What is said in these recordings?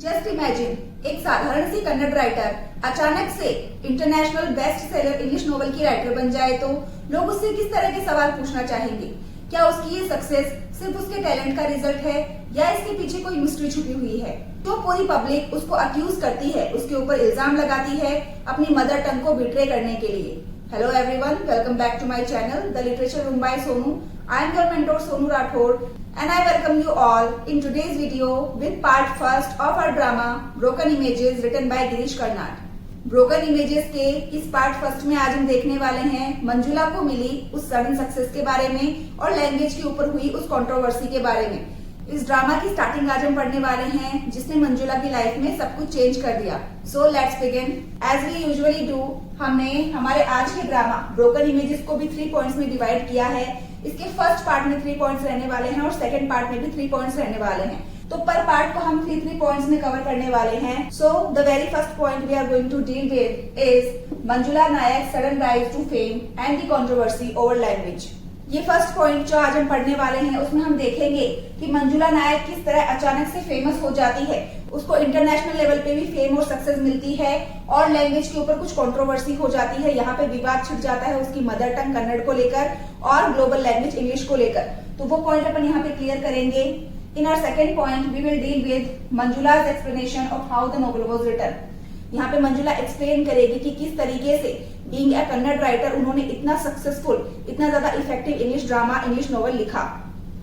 Just imagine, एक साधारण सी Kannada writer अचानक से international best seller English novel की राइटर बन जाए तो लोग उससे किस तरह के सवाल पूछना चाहेंगे। क्या उसकी ये सक्सेस सिर्फ उसके टैलेंट का रिजल्ट है या इसके पीछे कोई मिस्ट्री छुपी हुई है। जो पूरी पब्लिक उसको अक्यूज करती है, उसके ऊपर इल्जाम लगाती है अपनी मदर टंग को बिट्रे करने के लिए। Hello everyone, welcome back to my channel the literature room by Sonu. I am your mentor Sonu Rathod and I welcome you all in today's video with part first of our drama Broken Images written by Girish Karnad। Broken Images के इस part first में आज हम देखने वाले हैं मंजुला को मिली उस सडन सक्सेस के बारे में और लैंग्वेज के ऊपर हुई उस कंट्रोवर्सी के बारे में। इस ड्रामा की स्टार्टिंग आज हम पढ़ने वाले हैं जिसने मंजुला की लाइफ में सब कुछ चेंज कर दिया। So let's begin as we usually do. हमने हमारे आज के ड्रामा ब्रोकन इमेजेस को भी 3 पॉइंट्स में डिवाइड किया है। इसके फर्स्ट पार्ट में 3 पॉइंट्स रहने वाले हैं और सेकंड पार्ट में भी 3 पॉइंट्स रहने वाले हैं। तो पर पार्ट को हम 3 पॉइंट्स में कवर करने वाले हैं। So the very first point we are going to deal with is Manjula Nayak sudden rise to fame and the controversy over language. ये फर्स्ट पॉइंट जो आज हम पढ़ने वाले हैं उसमें हम देखेंगे कि मंजुला नायक किस तरह अचानक से फेमस हो जाती है, उसको इंटरनेशनल लेवल पे भी फेम और सक्सेस मिलती है और लैंग्वेज के ऊपर कुछ कंट्रोवर्सी हो जाती है। यहाँ पे विवाद छिड़ जाता है उसकी मदर टंग कन्नड़ को लेकर और ग्लोबल लैंग्वेज इंग्लिश को लेकर। तो वो पॉइंट अपन यहाँ पे क्लियर करेंगे। In our second point we will deal with Manjula's explanation of how the novel was written. यहाँ पे मंजुला एक्सप्लेन करेगी कि किस तरीके से बीइंग अ कन्नड़ राइटर उन्होंने इतना सक्सेसफुल, इतना ज्यादा effective English drama, English novel लिखा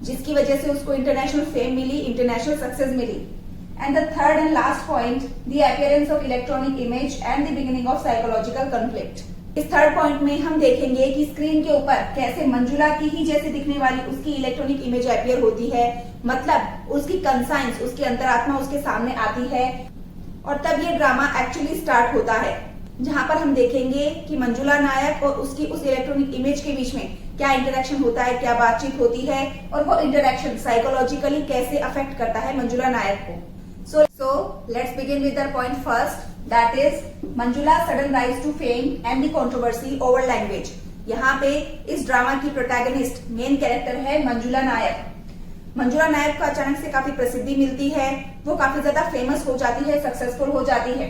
जिसकी वजह से उसको इंटरनेशनल फेम मिली, इंटरनेशनल सक्सेस मिली। And the third and last point, the appearance of electronic image and the beginning of psychological conflict. इस थर्ड पॉइंट में हम देखेंगे कि स्क्रीन के ऊपर कैसे मंजुला की ही जैसे दिखने वाली उसकी इलेक्ट्रॉनिक इमेज अपीयर होती है, मतलब उसकी कंसाइंस, उसकी अंतरात्मा उसके सामने आती है। और तब ये ड्रामा एक्चुअली स्टार्ट होता है जहां पर हम देखेंगे कि मंजुला नायक और उसकी उस इलेक्ट्रॉनिक इमेज के बीच में क्या इंटरेक्शन होता है, क्या बातचीत होती है और वो इंटरेक्शन साइकोलॉजिकली कैसे अफेक्ट करता है मंजुला नायक को। So let's begin with the point first, that is Manjula sudden rise to fame and the controversy over language. यहाँ पे इस ड्रामा की प्रोटैगनिस्ट, मेन कैरेक्टर है मंजुला नायक। मंजुला नायक को अचानक से काफी प्रसिद्धि मिलती है, वो काफी ज्यादा फेमस हो जाती है, सक्सेसफुल हो जाती है।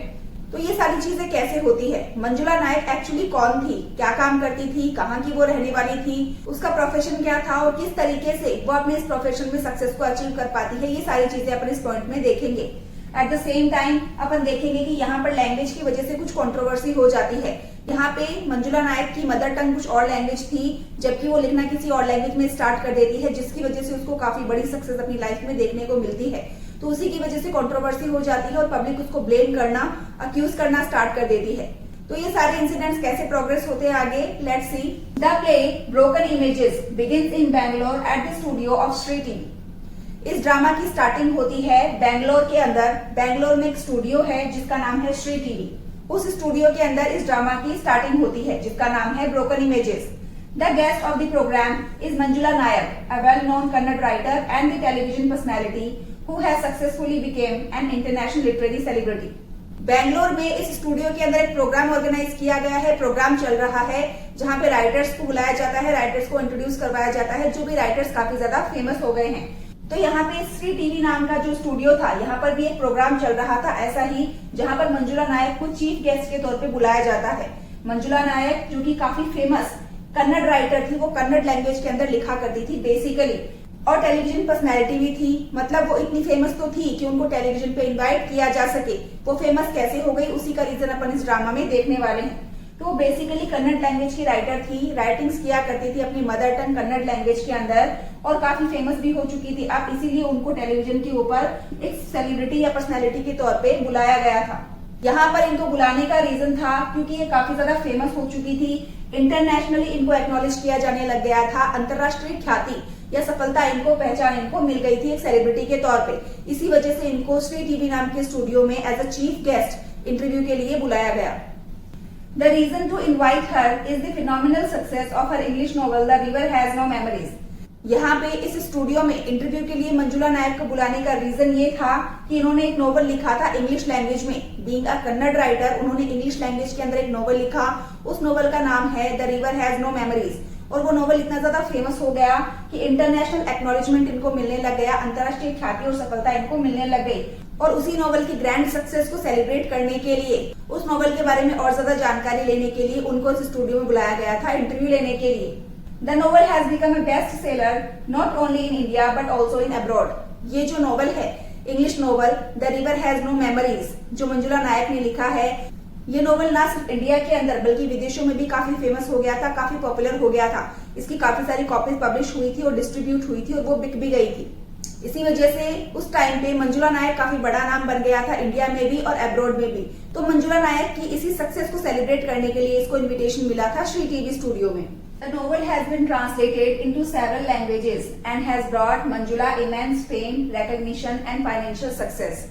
तो ये सारी चीजें कैसे होती है, मंजुला नायक एक्चुअली कौन थी, क्या काम करती थी, कहाँ की वो रहने वाली थी, उसका प्रोफेशन क्या था और किस तरीके से वो अपने इस प्रोफेशन में सक्सेस को अचीव कर पाती है, ये सारी चीजें अपन इस पॉइंट में देखेंगे। एट द सेम टाइम अपन देखेंगे कि यहाँ पर लैंग्वेज की वजह से कुछ कंट्रोवर्सी हो जाती है। यहाँ पे मंजुला नायक की मदर टंग कुछ और लैंग्वेज थी जबकि वो लिखना किसी और लैंग्वेज में स्टार्ट कर देती है, जिसकी वजह से उसको काफी बड़ी सक्सेस अपनी लाइफ में देखने को मिलती है। तो उसी की वजह से कंट्रोवर्सी हो जाती है और पब्लिक उसको ब्लेम करना, अक्यूज करना स्टार्ट कर देती है। तो ये सारे इंसिडेंट्स कैसे प्रोग्रेस होते हैं आगे, let's see. The play broken images begins in Bangalore at the studio of Shri TV. इस ड्रामा की स्टार्टिंग होती है बैंगलोर के अंदर। बैंगलोर में एक स्टूडियो है जिसका नाम है श्री टीवी। उस स्टूडियो के अंदर इस ड्रामा की स्टार्टिंग होती है जिसका नाम है broken images. The guest of the programme is Manjula Nayak, a well known Kannada writer and the television personality who has successfully became an international literary celebrity। Bangalore में इस स्टूडियो के अंदर एक प्रोग्राम ऑर्गेनाइज किया गया है, प्रोग्राम चल रहा है जहां पे राइटर्स को बुलाया जाता है, राइटर्स को इंट्रोड्यूस करवाया जाता है, जो भी राइटर्स काफी ज्यादा फेमस हो गए हैं। तो यहाँ पे श्री टीवी नाम का जो स्टूडियो था, यहाँ पर भी एक प्रोग्राम चल रहा था ऐसा ही, जहां पर मंजुला नायक को चीफ गेस्ट के तौर पे बुलाया जाता है। मंजुला नायक जो कि काफी फेमस कन्नड़ राइटर थी, वो कन्नड़ लैंग्वेज के अंदर लिखा करती थी बेसिकली, और टेलीविजन पर्सनैलिटी भी थी। मतलब वो इतनी फेमस तो थी कि उनको टेलीविजन पे इनवाइट किया जा सके। वो फेमस कैसे हो गई उसी का रीजन अपन इस ड्रामा में देखने वाले हैं। तो वो बेसिकली कन्नड़ लैंग्वेज की राइटर थी, राइटिंग्स किया करती थी अपनी मदर टंग कन्नड़ लैंग्वेज के अंदर और काफी फेमस भी हो चुकी थी। अब इसीलिए उनको टेलीविजन के ऊपर एक सेलिब्रिटी या पर्सनैलिटी के तौर पे बुलाया गया था। यहाँ पर इनको बुलाने का रीजन था क्योंकि ये काफी ज्यादा फेमस हो चुकी थी, इंटरनेशनली इनको एक्नॉलेज किया जाने लग गया था, अंतरराष्ट्रीय ख्याति या सफलता इनको, पहचान इनको मिल गई थी एक सेलिब्रिटी के तौर पे। इसी वजह से इनको श्री टीवी नाम के स्टूडियो में as a chief guest interview के लिए बुलाया गया। The reason to invite her is the phenomenal success of her English novel the river has no memories. यहाँ पे इस स्टूडियो में इंटरव्यू के लिए मंजुला नायक को बुलाने का रीजन ये था कि इन्होंने एक नोवेल लिखा था इंग्लिश लैंग्वेज में। बीइंग अ कन्नड़ राइटर उन्होंने इंग्लिश लैंग्वेज के अंदर एक नोवेल लिखा, उस नोवेल का नाम है the river has no memories. और वो नॉवल इतना ज्यादा फेमस हो गया कि इंटरनेशनल एक्नॉलेजमेंट इनको मिलने लग गया, अंतर्राष्ट्रीय ख्याति और सफलता इनको मिलने लग गई। और उसी नॉवल की ग्रैंड सक्सेस को सेलिब्रेट करने के लिए, उस नॉवल के बारे में और ज्यादा जानकारी लेने के लिए उनको इस स्टूडियो में बुलाया गया था इंटरव्यू लेने के लिए। The novel has become a best seller not only in India but also in abroad. ये जो नॉवल है, English novel the river has no memories, जो मंजुला नायक ने लिखा है, ये नॉवल ना सिर्फ इंडिया के अंदर बल्कि विदेशों में भी काफी फेमस हो गया था, काफी पॉपुलर हो गया था। इसकी काफी सारी कॉपीज पब्लिश हुई थी और डिस्ट्रीब्यूट हुई थी और वो बिक भी गई थी। इसी वजह से उस टाइम पे मंजुला नायक काफी बड़ा नाम बन गया था, इंडिया में भी और अब्रॉड में भी। तो मंजुला नायक की इसी सक्सेस को सेलिब्रेट करने के लिए इसको इन्विटेशन मिला था श्री टीवी स्टूडियो में। The novel has been translated into several languages and has brought Manjula immense fame, recognition and financial success.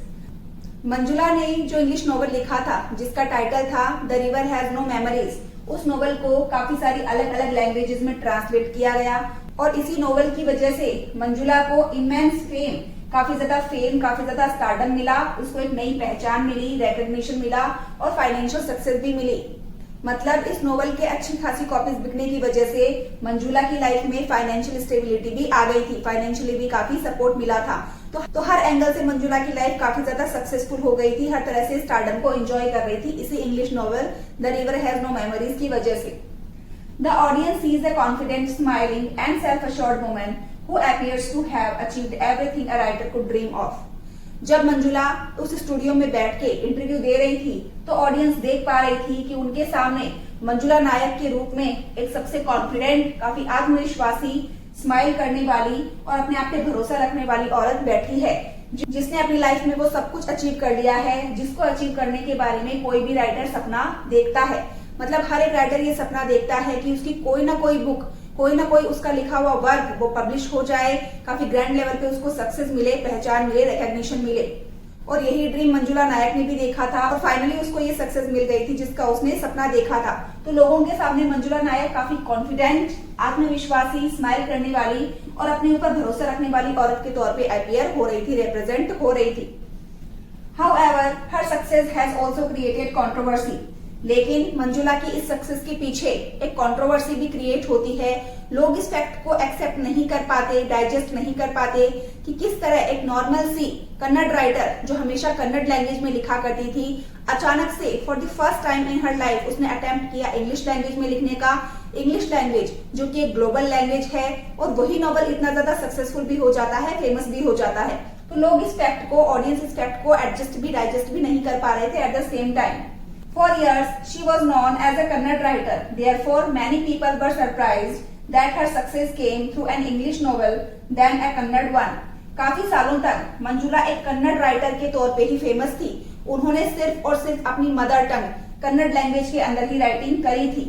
Manjula ने जो इंग्लिश नॉवल लिखा था जिसका टाइटल था the river has no memories, उस नॉवल को काफी सारी अलग अलग लैंग्वेजेस में ट्रांसलेट किया गया और इसी नॉवल की वजह से मंजुला को इमेंस फेम, काफी ज्यादा स्टारडम मिला, उसको एक नई पहचान मिली, रिकॉग्निशन मिला और फाइनेंशियल सक्सेस भी मिली। मतलब इस नॉवल के अच्छी खासी कॉपीज बिकने की वजह से मंजुला की लाइफ में फाइनेंशियल स्टेबिलिटी भी आ गई थी, फाइनेंशियली भी काफी सपोर्ट मिला था। तो हर एंगल से मंजुला की लाइफ काफी ज्यादा सक्सेसफुल हो गई थी, हर तरह से स्टारडम को एंजॉय कर रही थी इसी English novel the river has no memories की वजह से। The audience sees a confident, smiling and self assured woman who appears to have achieved everything a writer could dream of. जब मंजुला उस स्टूडियो में बैठ के इंटरव्यू दे रही थी तो ऑडियंस देख पा रही थी कि उनके सामने मंजुला नायक के रूप में एक सबसे कॉन्फिडेंट, काफी आत्मविश्वासी, स्माइल करने वाली और अपने आप पे भरोसा रखने वाली औरत बैठी है, जिसने अपनी लाइफ में वो सब कुछ अचीव कर लिया है जिसको अचीव करने के बारे में कोई भी राइटर सपना देखता है। मतलब हर एक राइटर ये सपना देखता है कि उसकी कोई ना कोई बुक, कोई ना कोई उसका लिखा हुआ वर्क वो पब्लिश हो जाए, काफी ग्रैंड लेवल पे उसको सक्सेस मिले, पहचान मिले, रिकॉग्निशन मिले। और यही ड्रीम मंजुला नायक ने भी देखा था और फाइनली उसको ये सक्सेस मिल गई थी जिसका उसने सपना देखा था। तो लोगों के सामने मंजुला नायक काफी कॉन्फिडेंट, आत्मविश्वासी, स्माइल करने वाली और अपने ऊपर भरोसा रखने वाली औरत के तौर पे अपीयर हो रही थी, रिप्रेजेंट हो रही थी। However, her success has also created controversy. लेकिन मंजुला की इस सक्सेस के पीछे एक कंट्रोवर्सी भी क्रिएट होती है। लोग इस फैक्ट को एक्सेप्ट नहीं कर पाते, डाइजेस्ट नहीं कर पाते कि किस तरह एक नॉर्मल सी कन्नड़ राइटर जो हमेशा कन्नड़ लैंग्वेज में लिखा करती थी, अचानक से for the first time in her life उसने अटेम्प्ट किया इंग्लिश लैंग्वेज में लिखने का। इंग्लिश लैंग्वेज जो कि एक ग्लोबल लैंग्वेज है और वही नॉवल इतना ज्यादा सक्सेसफुल भी हो जाता है, फेमस भी हो जाता है। तो लोग इस फैक्ट को, ऑडियंस इस फैक्ट को एडजस्ट भी, डाइजेस्ट भी नहीं कर पा रहे थे at the same time. For years, she was known as a Kannada writer. Therefore, many people were surprised that her success came through an English novel than a Kannada one. काफी सालों तक मंजुला एक कन्नड़ राइटर के तौर पे ही famous थी। उन्होंने सिर्फ और सिर्फ अपनी मदर टंग कन्नड़ लैंग्वेज के अंदर ही राइटिंग करी थी।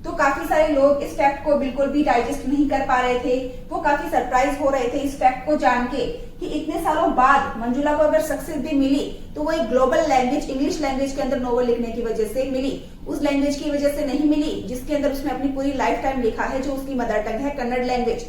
तो काफी सारे लोग इस फैक्ट को बिल्कुल भी डाइजेस्ट नहीं कर पा रहे थे। वो काफी सरप्राइज हो रहे थे इस फैक्ट को जान के कि इतने सालों बाद मंजुला को अगर सक्सेस भी मिली तो वो एक ग्लोबल लैंग्वेज, इंग्लिश लैंग्वेज के अंदर नॉवल लिखने की वजह से मिली, उस लैंग्वेज की वजह से नहीं मिली जिसके अंदर उसने अपनी पूरी लाइफ टाइम लिखा है, जो उसकी मदर टंग है, कन्नड़ लैंग्वेज।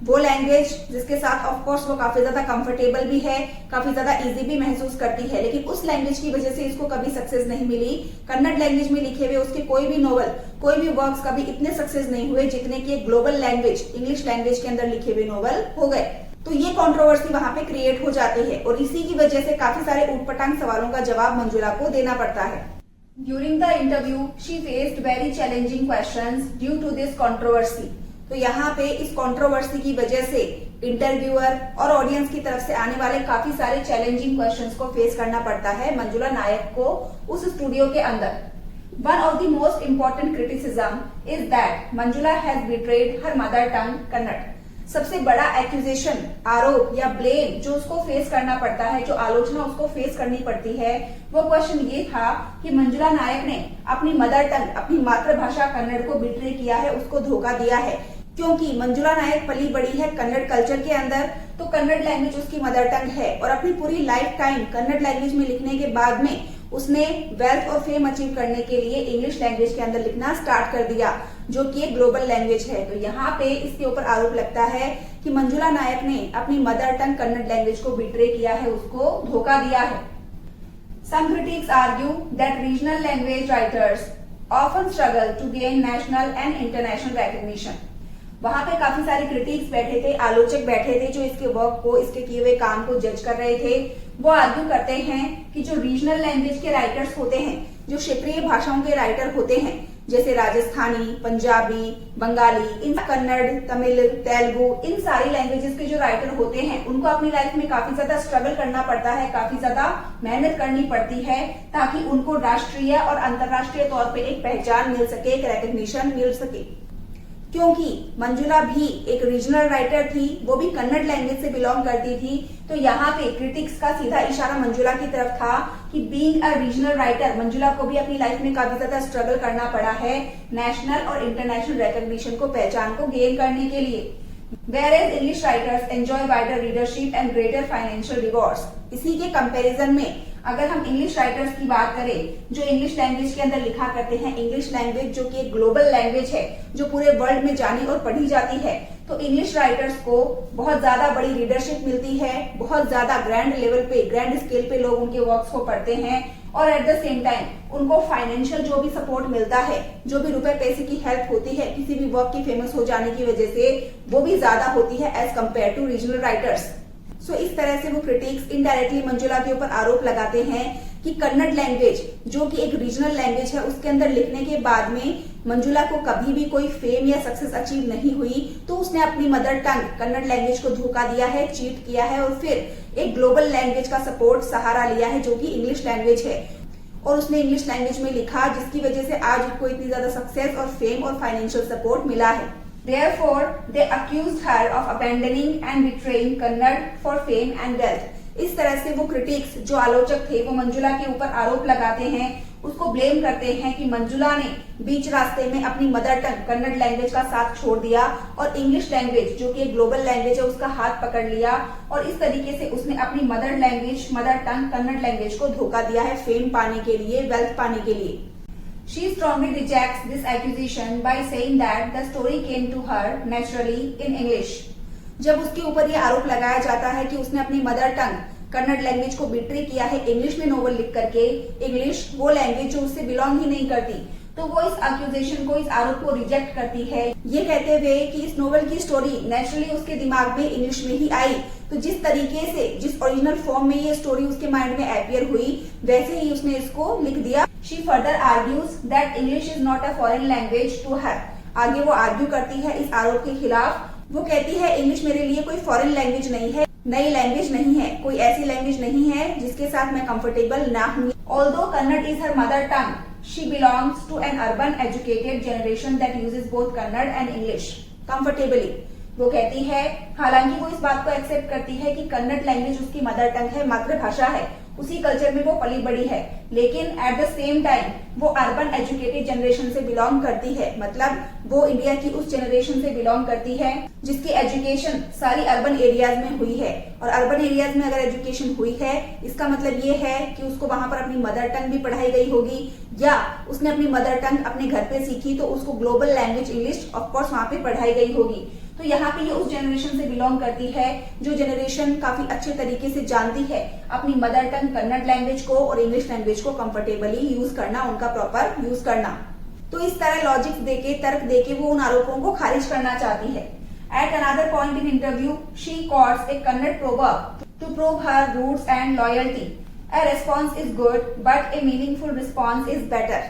वो लैंग्वेज जिसके साथ ऑफ कोर्स वो काफी ज्यादा कंफर्टेबल भी है, काफी ज्यादा इजी भी महसूस करती है, लेकिन उस लैंग्वेज की वजह से इसको कभी सक्सेस नहीं मिली। कन्नड़ लैंग्वेज में लिखे हुए उसके कोई भी नॉवल, कोई भी वर्क्स कभी इतने सक्सेस नहीं हुए जितने कि ग्लोबल लैंग्वेज, इंग्लिश लैंग्वेज के अंदर लिखे हुए नॉवल हो गए। तो ये कंट्रोवर्सी वहां पे क्रिएट हो जाती है और इसी की वजह से काफी सारे ऊटपटांग सवालों का जवाब मंजुला को देना पड़ता है। During the interview she faced very challenging questions due to this controversy. तो यहाँ पे इस कंट्रोवर्सी की वजह से इंटरव्यूअर और ऑडियंस की तरफ से आने वाले काफी सारे चैलेंजिंग क्वेश्चंस को फेस करना पड़ता है मंजुला नायक को उस स्टूडियो के अंदर। One of the most important criticism is that Manjula has betrayed her mother tongue Kannada. सबसे बड़ा एक्यूजेशन, आरोप या ब्लेम जो उसको फेस करना पड़ता है, जो आलोचना उसको फेस करनी पड़ती है, वो क्वेश्चन ये था कि मंजुला नायक ने अपनी मदर टंग, अपनी मातृभाषा कन्नड़ को बिट्रे किया है, उसको धोखा दिया है। क्योंकि मंजुला नायक पली बड़ी है कन्नड़ कल्चर के अंदर, तो कन्नड़ लैंग्वेज उसकी मदर टंग है और अपनी पूरी लाइफ टाइम कन्नड़ लैंग्वेज में लिखने के बाद में उसने वेल्थ और फेम अचीव करने के लिए इंग्लिश लैंग्वेज के अंदर लिखना स्टार्ट कर दिया, जो कि एक ग्लोबल लैंग्वेज है। तो यहाँ पे इसके ऊपर आरोप लगता है कि मंजुला नायक ने अपनी मदर टंग कन्नड़ लैंग्वेज को बिट्रे किया है, उसको धोखा दिया है। Some critics argue that regional language writers often struggle to gain national and international recognition. वहां पे काफी सारे क्रिटिक्स बैठे थे, आलोचक बैठे थे जो इसके वर्क को, इसके किए हुए काम को जज कर रहे थे। वो आर्ग्यू करते हैं कि जो रीजनल लैंग्वेज के राइटर्स होते हैं, जो क्षेत्रीय भाषाओं के राइटर होते हैं, जैसे राजस्थानी, पंजाबी, बंगाली, इन कन्नड़, तमिल, तेलुगु, इन सारी लैंग्वेजेस के जो राइटर होते हैं उनको अपनी लाइफ में काफी ज्यादा स्ट्रगल करना पड़ता है, काफी ज्यादा मेहनत करनी पड़ती है ताकि उनको राष्ट्रीय और अंतर्राष्ट्रीय तौर पे एक पहचान मिल सके, एक रिकॉग्निशन मिल सके। क्योंकि मंजुला भी एक रीजनल राइटर थी, वो भी कन्नड़ लैंग्वेज से बिलोंग करती थी, तो यहाँ पे क्रिटिक्स का सीधा इशारा मंजुला की तरफ था कि being a regional writer Manjula को भी अपनी लाइफ में काफी ज्यादा स्ट्रगल करना पड़ा है नेशनल और इंटरनेशनल रिकॉग्निशन को, पहचान को गेन करने के लिए। Whereas English writers enjoy wider readership and greater financial rewards. इसी के कंपैरिजन में अगर हम इंग्लिश राइटर्स की बात करें जो इंग्लिश लैंग्वेज के अंदर लिखा करते हैं, इंग्लिश लैंग्वेज जो कि एक ग्लोबल लैंग्वेज है जो पूरे वर्ल्ड में जानी और पढ़ी जाती है, तो इंग्लिश राइटर्स को बहुत ज्यादा बड़ी रीडरशिप मिलती है, बहुत ज्यादा ग्रैंड लेवल पे, ग्रैंड स्केल पे लोग उनके वर्क्स को पढ़ते हैं और एट द सेम टाइम उनको फाइनेंशियल जो भी सपोर्ट मिलता है, जो भी रुपए पैसे की हेल्प होती है किसी भी वर्क की फेमस हो जाने की वजह से, वो भी ज्यादा होती है as compare to regional writers. So इस तरह से वो क्रिटिक्स इनडायरेक्टली मंजुला के ऊपर आरोप लगाते हैं कि कन्नड़ लैंग्वेज जो कि एक रीजनल लैंग्वेज है उसके अंदर लिखने के बाद में मंजुला को कभी भी कोई फेम या सक्सेस अचीव नहीं हुई, तो उसने अपनी मदर टंग कन्नड़ लैंग्वेज को धोखा दिया है, चीट किया है और फिर एक ग्लोबल लैंग्वेज का सपोर्ट सहारा लिया है जो कि इंग्लिश लैंग्वेज है, और उसने इंग्लिश लैंग्वेज में लिखा जिसकी वजह से आज उसको इतनी ज्यादा सक्सेस और फेम और फाइनेंशियल सपोर्ट मिला है। Therefore, they accused her of abandoning and betraying Kannada for fame and wealth. इस तरह से वो क्रिटिक्स जो आलोचक थे वो मंजुला के ऊपर आरोप लगाते हैं, उसको ब्लेम करते हैं कि मंजुला ने बीच रास्ते में अपनी मदर टंग कन्नड़ लैंग्वेज का साथ छोड़ दिया और इंग्लिश लैंग्वेज जो कि एक ग्लोबल लैंग्वेज है उसका हाथ पकड़ लिया, और इस तरीके से उसने अपनी mother language, mother tongue Kannada language को धोखा दिया है फेम पाने के लिए, वेल्थ पाने के लिए। She strongly rejects this accusation by saying that the story came to her naturally in English. जब उसके ऊपर ये आरोप लगाया जाता है कि उसने अपनी मदर टंग कन्नड़ लैंग्वेज को बिट्रे किया है इंग्लिश में नोवेल लिख करके, इंग्लिश वो लैंग्वेज जो उससे बिलोंग ही नहीं करती, तो वो इस एक्यूजेशन को, इस आरोप को रिजेक्ट करती है, ये कहते हुए कि इस नोवेल की स्टोरी नेचुरली उसके दिमाग में इंग्लिश में ही आई, तो जिस तरीके से, जिस ओरिजिनल फॉर्म में ये स्टोरी उसके माइंड में अपियर हुई वैसे ही उसने इसको लिख दिया। She further argues that English is not a foreign language to her. आगे वो आर्ग्यू करती है इस आरोप के खिलाफ, वो कहती है इंग्लिश मेरे लिए कोई फॉरेन लैंग्वेज नहीं है, नई लैंग्वेज नहीं है, कोई ऐसी लैंग्वेज नहीं है जिसके साथ मैं कंफर्टेबल ना हूँ। Although Kannada is her mother tongue, she belongs to an urban educated generation that uses both Kannada and English comfortably. वो कहती है, हालांकि वो इस बात को एक्सेप्ट करती है कि कन्नड़ लैंग्वेज उसकी मदर टंग है, मातृभाषा है, उसी कल्चर में वो पली बड़ी है, लेकिन एट द सेम टाइम वो अर्बन एजुकेटेड जनरेशन से बिलोंग करती है, मतलब वो इंडिया की उस जनरेशन से बिलोंग करती है जिसकी एजुकेशन सारी अर्बन एरियाज में हुई है, और अर्बन एरियाज में अगर एजुकेशन हुई है इसका मतलब ये है कि उसको वहां पर अपनी मदर टंग भी पढ़ाई गई होगी, या उसने अपनी मदर टंग अपने घर पे सीखी तो उसको ग्लोबल लैंग्वेज इंग्लिश ऑफकोर्स वहां पे पढ़ाई गई होगी। तो यहाँ पे ये उस जनरेशन से बिलोंग करती है जो जनरेशन काफी अच्छे तरीके से जानती है अपनी मदर टंग कन्नड़ लैंग्वेज को और इंग्लिश लैंग्वेज को कंफर्टेबली यूज करना, उनका प्रॉपर यूज करना। तो इस तरह लॉजिक देके, तर्क देके वो उन आरोपों को खारिज करना चाहती है। At another point in interview she calls a Kannada proverb to prove her roots and loyalty. A response is good, but a meaningful response is better.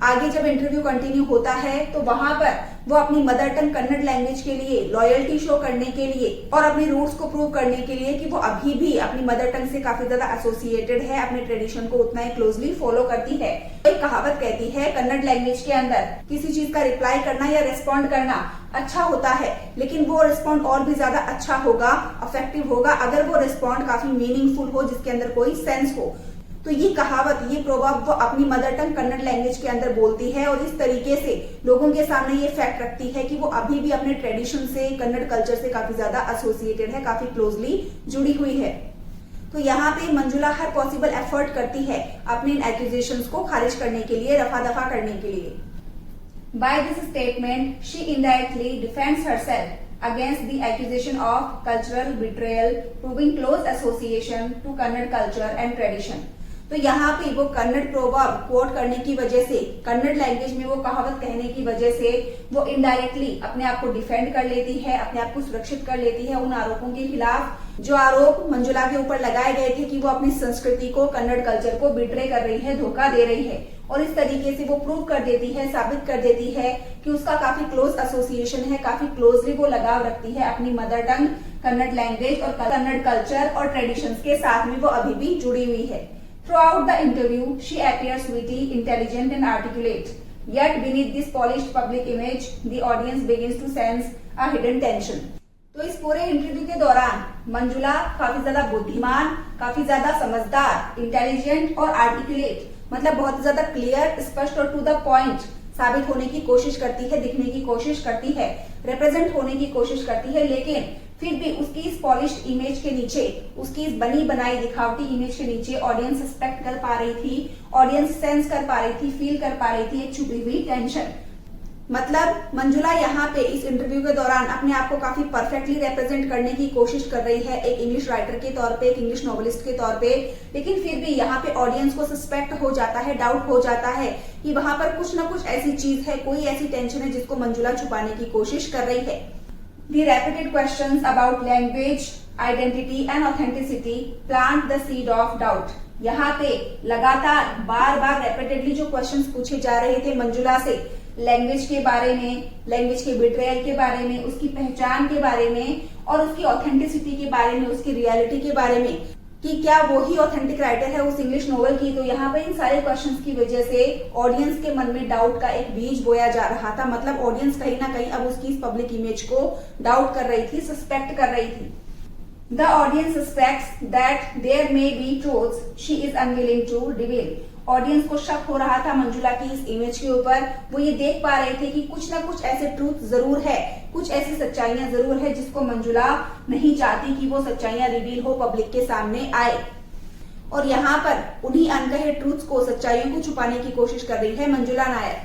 आगे जब इंटरव्यू कंटिन्यू होता है तो वहां पर वो अपनी मदर टंग कन्नड़ लैंग्वेज के लिए लॉयल्टी शो करने के लिए और अपने रूट्स को प्रूव करने के लिए कि वो अभी भी अपनी मदर टंग से काफी ज्यादा एसोसिएटेड है, अपने ट्रेडिशन को उतना ही क्लोजली फॉलो करती है। एक कहावत कहती है कन्नड़ लैंग्वेज के अंदर किसी चीज का रिप्लाई करना या रिस्पॉन्ड करना अच्छा होता है, लेकिन वो रिस्पॉन्ड और भी ज्यादा अच्छा होगा, इफेक्टिव होगा अगर वो रिस्पॉन्ड काफी मीनिंगफुल हो, जिसके अंदर कोई सेंस हो। तो ये कहावत, ये प्रोवर्ब वो अपनी मदर टंग कन्नड़ लैंग्वेज के अंदर बोलती है और इस तरीके से लोगों के सामने ये फैक्ट रखती है कि वो अभी भी अपने ट्रेडिशन से, कन्नड़ कल्चर से काफी ज्यादा एसोसिएटेड है, काफी क्लोजली जुड़ी हुई है। तो यहाँ पे मंजुला हर पॉसिबल एफर्ट करती है अपने इन एक्यूजेशंस को खारिज करने के लिए, रफा दफा करने के लिए। By this statement, she indirectly defends herself against the accusation of cultural betrayal, proving close association to Kannada culture and tradition. तो यहाँ पे वो कन्नड़ प्रोवर्ब कोट करने की वजह से, कन्नड़ लैंग्वेज में वो कहावत कहने की वजह से वो इनडायरेक्टली अपने आप को डिफेंड कर लेती है, अपने आप को सुरक्षित कर लेती है उन आरोपों के खिलाफ जो आरोप मंजुला के ऊपर लगाए गए थे कि वो अपनी संस्कृति को, कन्नड़ कल्चर को बिट्रे कर रही है, धोखा दे रही है। और इस तरीके से वो प्रूव कर देती है, साबित कर देती है कि उसका काफी क्लोज एसोसिएशन है, काफी क्लोजली वो लगाव रखती है अपनी मदर टंग कन्नड़ लैंग्वेज और कन्नड़ कल्चर और ट्रेडिशंस के साथ में वो अभी भी जुड़ी हुई है। Throughout the interview, she appears witty, intelligent and articulate. Yet beneath this polished public image, the audience begins to sense a hidden tension. तो इस पूरे इंटरव्यू के दौरान मंजुला काफी ज्यादा बुद्धिमान, काफी ज्यादा समझदार, इंटेलिजेंट और आर्टिकुलेट, मतलब बहुत ज्यादा क्लियर, स्पष्ट और टू द पॉइंट साबित होने की कोशिश करती है, दिखने की कोशिश करती है, रिप्रेजेंट होने की कोशिश करती है, लेकिन फिर भी उसकी इस पॉलिश्ड इमेज के नीचे, उसकी इस बनी बनाई दिखावटी इमेज के नीचे ऑडियंस सस्पेक्ट कर पा रही थी, ऑडियंस सेंस कर पा रही थी, फील कर पा रही थी एक छुपी हुई टेंशन। मतलब मंजुला यहाँ पे इस इंटरव्यू के दौरान अपने आप को काफी परफेक्टली रिप्रेजेंट करने की कोशिश कर रही है एक इंग्लिश राइटर के तौर पे, एक इंग्लिश नॉवेलिस्ट के तौर पे, लेकिन फिर भी यहाँ पे ऑडियंस को सस्पेक्ट हो जाता है, डाउट हो जाता है कि वहां पर कुछ ना कुछ ऐसी चीज है, कोई ऐसी टेंशन है जिसको मंजुला छुपाने की कोशिश कर रही है। The repeated questions about language, identity and authenticity plant the seed of doubt. यहाँ पे लगातार बार बार रेपिटेडली जो क्वेश्चंस पूछे जा रहे थे मंजुला से, लैंग्वेज के बारे में, लैंग्वेज के बिट्रेयल के बारे में, उसकी पहचान के बारे में और उसकी ऑथेंटिसिटी के बारे में, उसकी रियलिटी के बारे में, कि क्या वो ही ऑथेंटिक राइटर है उस इंग्लिश नोवेल की। तो यहाँ पे इन सारे क्वेश्चंस की वजह से ऑडियंस के मन में डाउट का एक बीज बोया जा रहा था। मतलब ऑडियंस कहीं ना कहीं अब उसकी इस पब्लिक इमेज को डाउट कर रही थी, सस्पेक्ट कर रही थी। The audience suspects that there may be truths she is unwilling to reveal. Audience को शक हो रहा था मंजुला की इस इमेज के ऊपर। वो ये देख पा रहे थे कि कुछ ना कुछ ऐसे ट्रूथ जरूर है, कुछ ऐसी सच्चाइयां जरूर है जिसको मंजुला नहीं चाहती कि वो सच्चाइयां रिवील हो, पब्लिक के सामने आए। और यहाँ पर उन्हीं अनकहे ट्रूथ्स को, सच्चाइयों को छुपाने की कोशिश कर रही है Manjula Nair.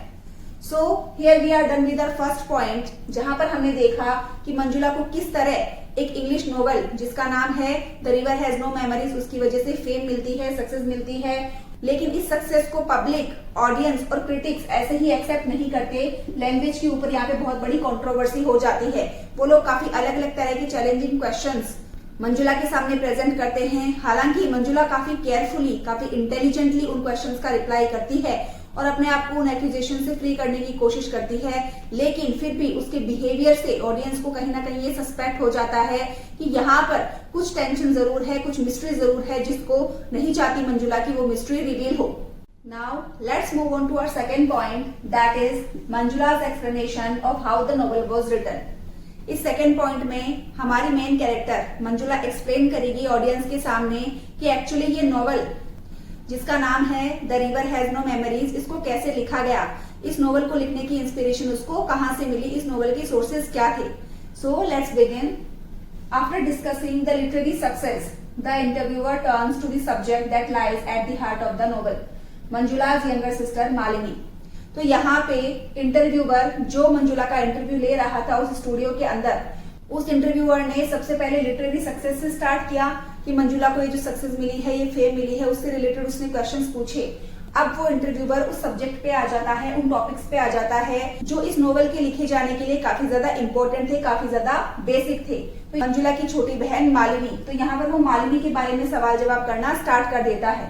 So here we are done with our first point, जहां पर हमने देखा कि मंजुला को किस तरह एक इंग्लिश नोवेल जिसका नाम है the river has no memories, उसकी वजह से फेम मिलती है, सक्सेस मिलती है, लेकिन इस सक्सेस को पब्लिक, ऑडियंस और क्रिटिक्स ऐसे ही एक्सेप्ट नहीं करते। लैंग्वेज के ऊपर यहाँ पे बहुत बड़ी कंट्रोवर्सी हो जाती है। वो लोग काफी अलग अलग तरह के चैलेंजिंग क्वेश्चंस मंजुला के सामने प्रेजेंट करते हैं। हालांकि मंजुला काफी केयरफुली, काफी इंटेलिजेंटली उन क्वेश्चंस का रिप्लाई करती है और अपने आप को उन एक्यूजेशन से फ्री करने की कोशिश करती है, लेकिन फिर भी उसके बिहेवियर से ऑडियंस को कहीं ना कहीं ये सस्पेक्ट हो जाता है कि यहाँ पर कुछ टेंशन जरूर है, कुछ मिस्ट्री जरूर है जिसको नहीं चाहती मंजुला की वो मिस्ट्री रिवील हो। Now let's move on to our second point, that is Manjula's explanation of how the novel was written. इस सेकेंड पॉइंट में हमारी मेन कैरेक्टर मंजुला एक्सप्लेन करेगी ऑडियंस के सामने कि एक्चुअली ये नॉवल जिसका नाम है the river has no memories, इसको कैसे लिखा गया, इस नोवेल को लिखने की इंस्पिरेशन उसको कहां से मिली, इस नोवेल के सोर्सेज क्या थे। So let's begin. After discussing the literary success, the interviewer turns to the subject that lies at the heart of the novel, Manjula's younger sister Malini. तो यहाँ पे इंटरव्यूअर जो मंजुला का इंटरव्यू ले रहा था उस स्टूडियो के अंदर, उस इंटरव्यूअर ने सबसे पहले लिटरेरी सक्सेस से स्टार्ट किया कि मंजुला को ये जो सक्सेस मिली है, ये फेम मिली है, उससे रिलेटेड उसने क्वेश्चंस पूछे। अब वो इंटरव्यूअर उस सब्जेक्ट पे आ जाता है, उन टॉपिक्स पे आ जाता है जो इस नोवेल के लिखे जाने के लिए काफी ज्यादा इंपॉर्टेंट थे, काफी ज्यादा बेसिक थे। तो मंजुला की छोटी बहन मालिनी, तो यहाँ पर वो मालिनी के बारे में सवाल जवाब करना स्टार्ट कर देता है।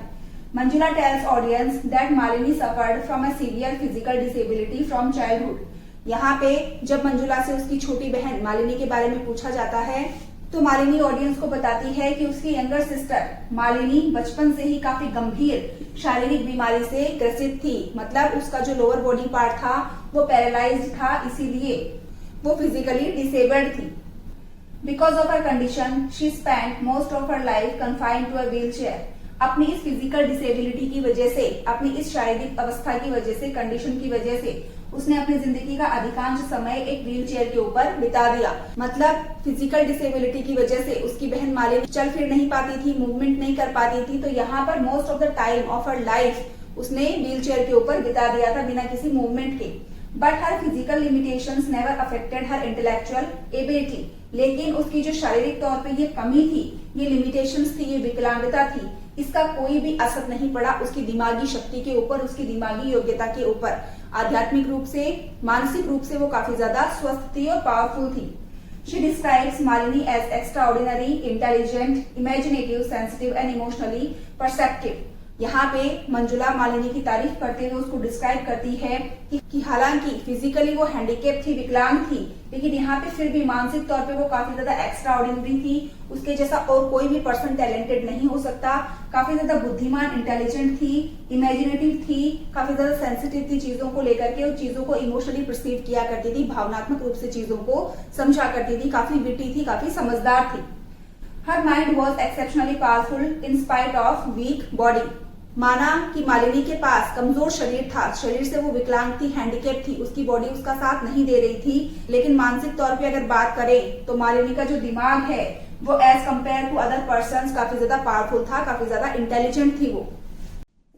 Manjula tells audience that Malini suffered from a severe physical disability from childhood. यहाँ पे जब मंजुला से उसकी छोटी बहन मालिनी के बारे में पूछा जाता है तो मालिनी ऑडियंस को बताती है कि उसकी यंगर सिस्टर मालिनी बचपन से ही काफी गंभीर शारीरिक बीमारी से ग्रसित थी। मतलब उसका जो लोअर बॉडी पार्ट था वो पैरालाइज्ड था, इसीलिए वो फिजिकली डिसेबल्ड थी। Because of her condition she spent most of her life confined to a wheel chair. अपनी इस फिजिकल डिसेबिलिटी की वजह से, अपनी इस शारीरिक अवस्था की वजह से, कंडीशन की वजह से उसने अपनी जिंदगी का अधिकांश समय एक व्हील चेयर के ऊपर बिता दिया। मतलब फिजिकल डिसेबिलिटी की वजह से उसकी बहन मालिनी चल फिर नहीं पाती थी, मूवमेंट नहीं कर पाती थी, तो यहाँ पर most of the time of her life उसने व्हील चेयर के ऊपर बिता दिया था बिना किसी मूवमेंट के। But her physical limitations never affected her intellectual ability. लेकिन उसकी जो शारीरिक तौर पे ये कमी थी, ये लिमिटेशंस थी, ये विकलांगता थी, इसका कोई भी असर नहीं पड़ा उसकी दिमागी शक्ति के ऊपर, उसकी दिमागी योग्यता के ऊपर। आध्यात्मिक रूप से, मानसिक रूप से वो काफी ज्यादा स्वस्थ थी और पावरफुल थी। She describes Malini as extraordinary, intelligent, imaginative, sensitive and emotionally perceptive. यहाँ पे मंजुला मालिनी की तारीफ करते हुए उसको डिस्क्राइब करती है कि हालांकि फिजिकली वो हैंडीकेप थी, विकलांग थी, लेकिन यहाँ पे फिर भी मानसिक तौर पे वो काफी ज्यादा एक्स्ट्रा ऑर्डिनरी थी। उसके जैसा और कोई भी पर्सन टैलेंटेड नहीं हो सकता। काफी ज्यादा बुद्धिमान, इंटेलिजेंट थी, इमेजिनेटिव थी, काफी ज्यादा सेंसिटिव थी चीजों को लेकर के, और चीजों को इमोशनली परसीव किया करती थी, भावनात्मक रूप से चीजों को समझा करती थी, काफी विटी थी, काफी समझदार थी। Her mind was exceptionally powerful in spite of weak body. माना कि मालिनी के पास कमजोर शरीर था, शरीर से वो विकलांग थी, हैंडीकेप थी, उसकी बॉडी उसका साथ नहीं दे रही थी, लेकिन मानसिक तौर पे अगर बात करें तो मालिनी का जो दिमाग है वो as compare to other persons काफी ज्यादा पावरफुल था, काफी ज्यादा इंटेलिजेंट थी वो।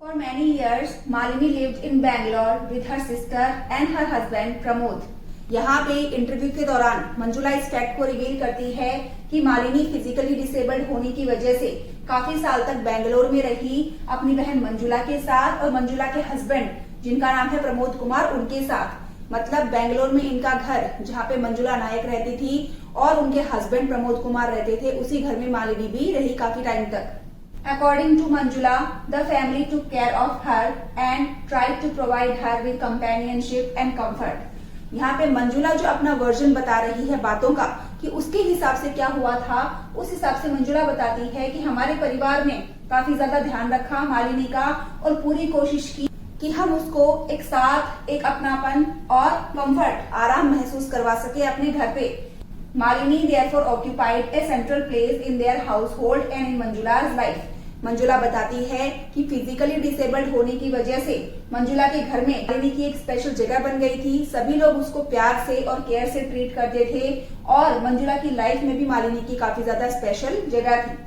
For many years Malini lived in Bangalore with her sister and her husband Pramod. यहाँ पे इंटरव्यू के दौरान मंजुला इस फैक्ट को रिवील करती है कि मालिनी फिजिकली डिसेबल्ड होने की वजह से काफी साल तक बेंगलोर में रही अपनी बहन मंजुला के साथ और मंजुला के हस्बैंड जिनका नाम है प्रमोद कुमार, उनके साथ। मतलब बेंगलोर में इनका घर जहाँ पे मंजुला नायक रहती थी और उनके हस्बैंड प्रमोद कुमार रहते थे, उसी घर में मालिनी भी रही काफी टाइम तक। According to Manjula, the family took care of her and tried to provide her with companionship and comfort. यहाँ पे मंजुला जो अपना वर्जन बता रही है बातों का कि उसके हिसाब से क्या हुआ था, उस हिसाब से मंजुला बताती है कि हमारे परिवार ने काफी ज्यादा ध्यान रखा मालिनी का और पूरी कोशिश की कि हम उसको एक साथ, एक अपनापन और कंफर्ट, आराम महसूस करवा सके अपने घर पे। Malini therefore occupied a central place in their household and in Manjula's life. Manjula बताती है कि फिजिकली डिसेबल्ड होने की वजह से मंजुला के घर में मालिनी की एक स्पेशल जगह बन गई थी। सभी लोग उसको प्यार से और केयर से ट्रीट करते थे और मंजुला की लाइफ में भी मालिनी की काफी ज्यादा स्पेशल जगह थी।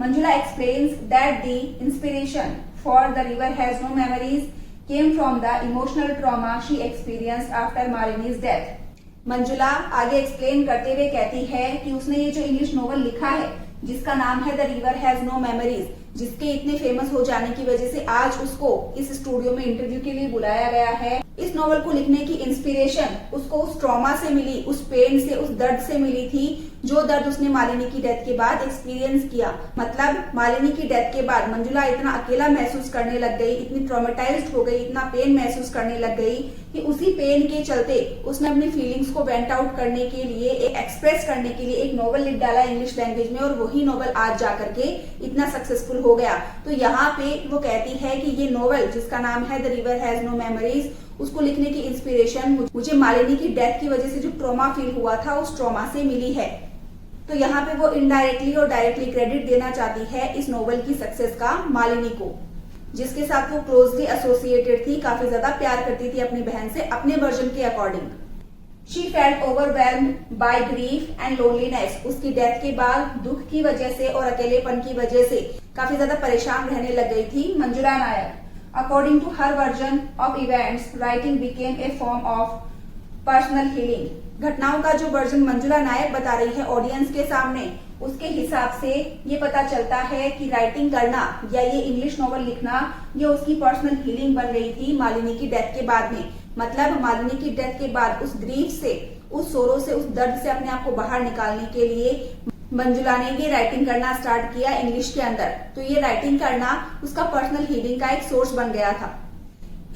Manjula explains that the inspiration for the river has no memories came from the emotional trauma she experienced after Malini's death. Manjula आगे एक्सप्लेन करते हुए कहती है कि उसने ये जो इंग्लिश नॉवल लिखा है जिसका नाम है the river has no memories, जिसके इतने फेमस हो जाने की वजह से आज उसको इस स्टूडियो में इंटरव्यू के लिए बुलाया गया है। इस नॉवल को लिखने की इंस्पिरेशन उसको उस ट्रॉमा से मिली, उस पेन से, उस दर्द से मिली थी जो दर्द उसने मालिनी की डेथ के बाद एक्सपीरियंस किया। मतलब मालिनी की डेथ के बाद मंजुला इतना अकेला महसूस करने लग गई, इतनी ट्रॉमेटाइज्ड हो गई, इतना पेन महसूस करने लग गई कि उसी पेन के चलते उसने अपनी फीलिंग्स को वेंट आउट करने के लिए, एक्सप्रेस करने के लिए एक नॉवल लिख डाला इंग्लिश लैंग्वेज में, और वही नॉवल आज जाकर के इतना सक्सेसफुल हो गया। तो यहाँ पे वो कहती है कि ये नॉवल जिसका नाम है the river has no memories, उसको लिखने की इंस्पिरेशन मुझे मालिनी की डेथ की वजह से जो ट्रॉमा फील हुआ था उस ट्रॉमा से मिली है। तो यहाँ पे वो इनडायरेक्टली और डायरेक्टली क्रेडिट देना चाहती है इस नॉवल की सक्सेस का मालिनी को, जिसके साथ वो क्लोजली एसोसिएटेड थी, काफी ज्यादा प्यार करती थी अपनी बहन से अपने वर्जन के according. She felt overwhelmed bye grief and loneliness. उसकी डेथ के बाद दुख की वजह से और अकेलेपन की वजह से काफी ज्यादा परेशान रहने लग गई थी मंजुला नायक। According to her version of events, writing became a form of personal healing. घटनाओं का जो वर्जन मंजुला नायक बता रही है ऑडियंस के सामने, उसके हिसाब से ये पता चलता है कि राइटिंग करना या ये इंग्लिश नॉवल लिखना ये उसकी पर्सनल हीलिंग बन गई थी मालिनी की डेथ के बाद में। मतलब मालिनी की डेथ के बाद उस ग्रीफ से, उस सोरो से, उस दर्द से अपने आप को बाहर निकालने के लिए मंजुला ने ये राइटिंग करना स्टार्ट किया इंग्लिश के अंदर। तो ये राइटिंग करना उसका पर्सनल हीलिंग का एक सोर्स बन गया था।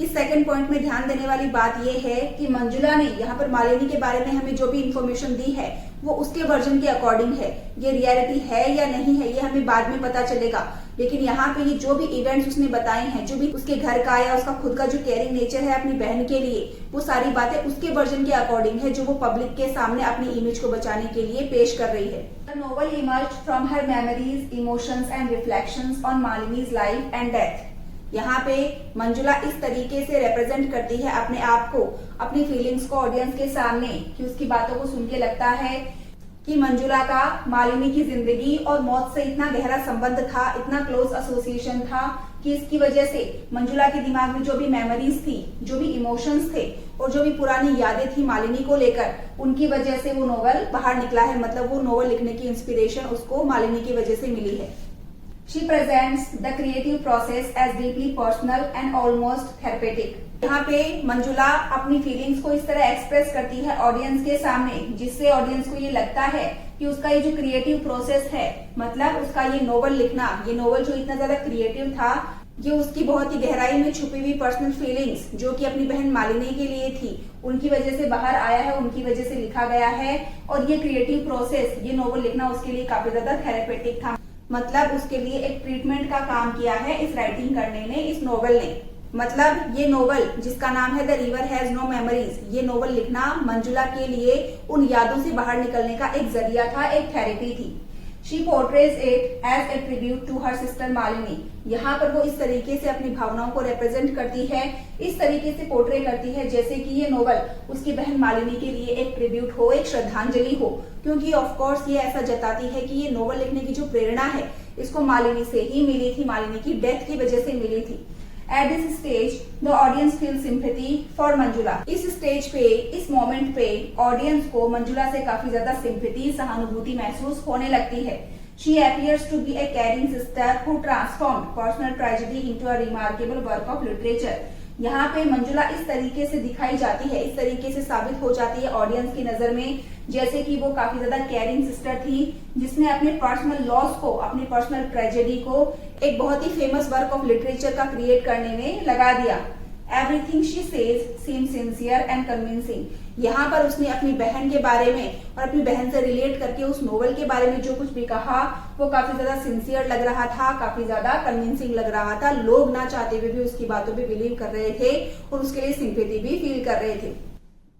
इस सेकंड पॉइंट में ध्यान देने वाली बात ये है कि मंजुला ने यहाँ पर मालिनी के बारे में हमें जो भी इंफॉर्मेशन दी है वो उसके वर्जन के अकॉर्डिंग है। ये रियलिटी है या नहीं है ये हमें बाद में पता चलेगा, लेकिन यहाँ पे ये जो भी इवेंट्स उसने बताए हैं, जो भी उसके घर का या उसका खुद का जो केयरिंग नेचर है अपनी बहन के लिए, वो सारी बातें उसके वर्जन के अकॉर्डिंग है जो वो पब्लिक के सामने अपनी इमेज को बचाने के लिए पेश कर रही है। The novel emerged from her memories, emotions and reflections on Malini's life and death. यहाँ पे मंजुला इस तरीके से रिप्रेजेंट करती है अपने आप को, अपनी फीलिंग्स को ऑडियंस के सामने, कि उसकी बातों को सुन के लगता है कि मंजुला का मालिनी की जिंदगी और मौत से इतना गहरा संबंध था, इतना क्लोज एसोसिएशन था कि इसकी वजह से मंजुला के दिमाग में जो भी मेमोरीज थी, जो भी इमोशंस थे और जो भी पुरानी यादें थी मालिनी को लेकर, उनकी वजह से वो नोवेल बाहर निकला है। मतलब वो नोवेल लिखने की इंस्पिरेशन उसको मालिनी की वजह से मिली है। She presents the creative process as deeply personal and almost therapeutic. यहाँ पे मंजुला अपनी फीलिंग्स को इस तरह एक्सप्रेस करती है ऑडियंस के सामने, जिससे ऑडियंस को ये लगता है कि उसका ये जो क्रिएटिव प्रोसेस है, मतलब उसका ये नोवेल लिखना, ये नोवेल जो इतना ज्यादा क्रिएटिव था, ये उसकी बहुत ही गहराई में छुपी हुई पर्सनल फीलिंग्स जो कि अपनी बहन मालिनी के लिए थी, उनकी वजह से बाहर आया है, उनकी वजह से लिखा गया है। और ये क्रिएटिव प्रोसेस, ये नोवेल लिखना उसके लिए काफी ज्यादा थेरेपेटिक था, मतलब उसके लिए एक ट्रीटमेंट का काम किया है इस राइटिंग करने ने, इस नोवेल ने। मतलब ये नोवेल जिसका नाम है the river has no memories, ये नोवेल लिखना मंजुला के लिए उन यादों से बाहर निकलने का एक जरिया था, एक थेरेपी थी। She portrays it as a tribute to her sister Malini. यहाँ पर वो इस तरीके से अपनी भावनाओं को रिप्रेजेंट करती है, इस तरीके से पोर्ट्रे करती है जैसे कि ये नोवेल उसकी बहन मालिनी के लिए एक ट्रिब्यूट हो, एक श्रद्धांजलि हो, क्योंकि ऑफ कोर्स ये ऐसा जताती है कि ये नोवेल लिखने की जो प्रेरणा है इसको मालिनी से ही मिली थी, मालिनी की डेथ की वजह से मिली थी। At this stage, the audience feels sympathy for Manjula. इस स्टेज पे, इस मोमेंट पे ऑडियंस को मंजुला से काफी ज्यादा सिंपैथी, सहानुभूति महसूस होने लगती है। She appears to be a caring sister who transformed personal tragedy into a remarkable work of literature। यहाँ पे मंजुला इस तरीके से दिखाई जाती है, इस तरीके से साबित हो जाती है ऑडियंस की नजर में जैसे कि वो काफी ज्यादा केयरिंग सिस्टर थी, जिसने अपने पर्सनल लॉस को, अपनी पर्सनल ट्रेजेडी को एक बहुत ही फेमस वर्क ऑफ लिटरेचर का क्रिएट करने में लगा दिया। Everything she says seems sincere and convincing. यहाँ पर उसने अपनी बहन के बारे में और अपनी बहन से रिलेट करके उस नोवेल के बारे में जो कुछ भी कहा वो काफी ज्यादा सिंसियर लग रहा था, काफी ज्यादा कन्विंसिंग लग रहा था। लोग ना चाहते हुए भी उसकी बातों पे बिलीव कर रहे थे और उसके लिए सिंपैथी भी फील कर रहे थे।